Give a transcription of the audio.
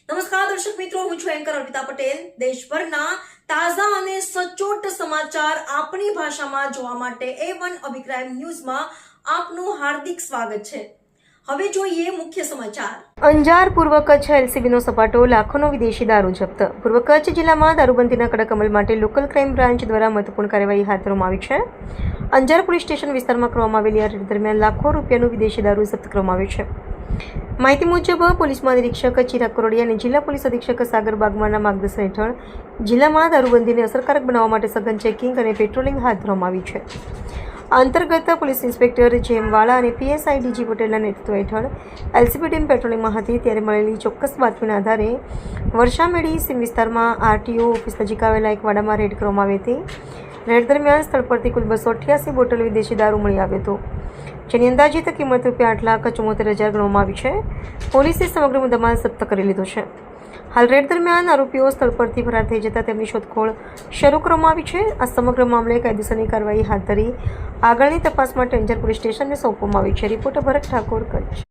નમસ્કાર દર્શક મિત્રો, હું છું એન્કર અર્પિતા પટેલ. દેશભરના તાજા અને સચોટ સમાચાર આપણી ભાષામાં જોવા માટે A1 અભિપ્રાય ન્યૂઝમાં આપનું હાર્દિક સ્વાગત છે. હવે જોઈએ મુખ્ય સમાચાર. અંજાર પૂર્વ કચ્છ એલસીબીનો સપાટો, લાખોનો વિદેશી દારૂ જપ્ત. પૂર્વ કચ્છ જિલ્લામાં દારૂબંધીના કડક અમલ માટે લોકલ ક્રાઇમ બ્રાન્ચ દ્વારા મહત્વપૂર્ણ કાર્યવાહી હાથ ધરવામાં આવી છે. અંજાર પોલીસ સ્ટેશન વિસ્તારમાં કરવામાં આવેલી આ રેડ દરમિયાન લાખો રૂપિયાનું વિદેશી દારૂ જપ્ત કરવામાં આવ્યો છે. માહિતી મુજબ પોલીસ મહાનિરીક્ષક ચિરાગ કરોડિયા અને જિલ્લા પોલીસ અધિક્ષક સાગર બાગમાના માર્ગદર્શન હેઠળ જિલ્લામાં દારૂબંધીને અસરકારક બનાવવા માટે સઘન ચેકિંગ અને પેટ્રોલિંગ હાથ ધરવામાં આવી છે. આ અંતર્ગત પોલીસ ઇન્સ્પેક્ટર જેમ વાળા અને પીએસઆઈ ડીજી પટેલના નેતૃત્વ હેઠળ એલસીબી ટીમ પેટ્રોલિંગમાં હતી ત્યારે મળેલી ચોક્કસ બાતમીના આધારે વર્ષામેડી સીમ વિસ્તારમાં આરટીઓ ઓફિસ નજીક આવેલા એક વાડામાં રેડ કરવામાં આવી હતી. રેડ દરમિયાન સ્થળ પરથી કુલ 288 બોટલ વિદેશી દારૂ મળી આવ્યો હતો, જેની અંદાજિત કિંમત ₹8,74,000 ગણવામાં આવી છે. પોલીસે સમગ્ર મુદ્દામાલ જપ્ત કરી લીધો છે. હાલ રેડ દરમિયાન આરોપીઓ સ્થળ પરથી ફરાર થઈ જતા તેમની શોધખોળ શરૂ કરવામાં આવી છે. આ સમગ્ર મામલે કાયદેસરની કાર્યવાહી હાથ ધરી આગળની તપાસ માટે અંજાર પોલીસ સ્ટેશનને સોંપવામાં આવી છે. રિપોર્ટર ભરત ઠાકોર, કચ્છ.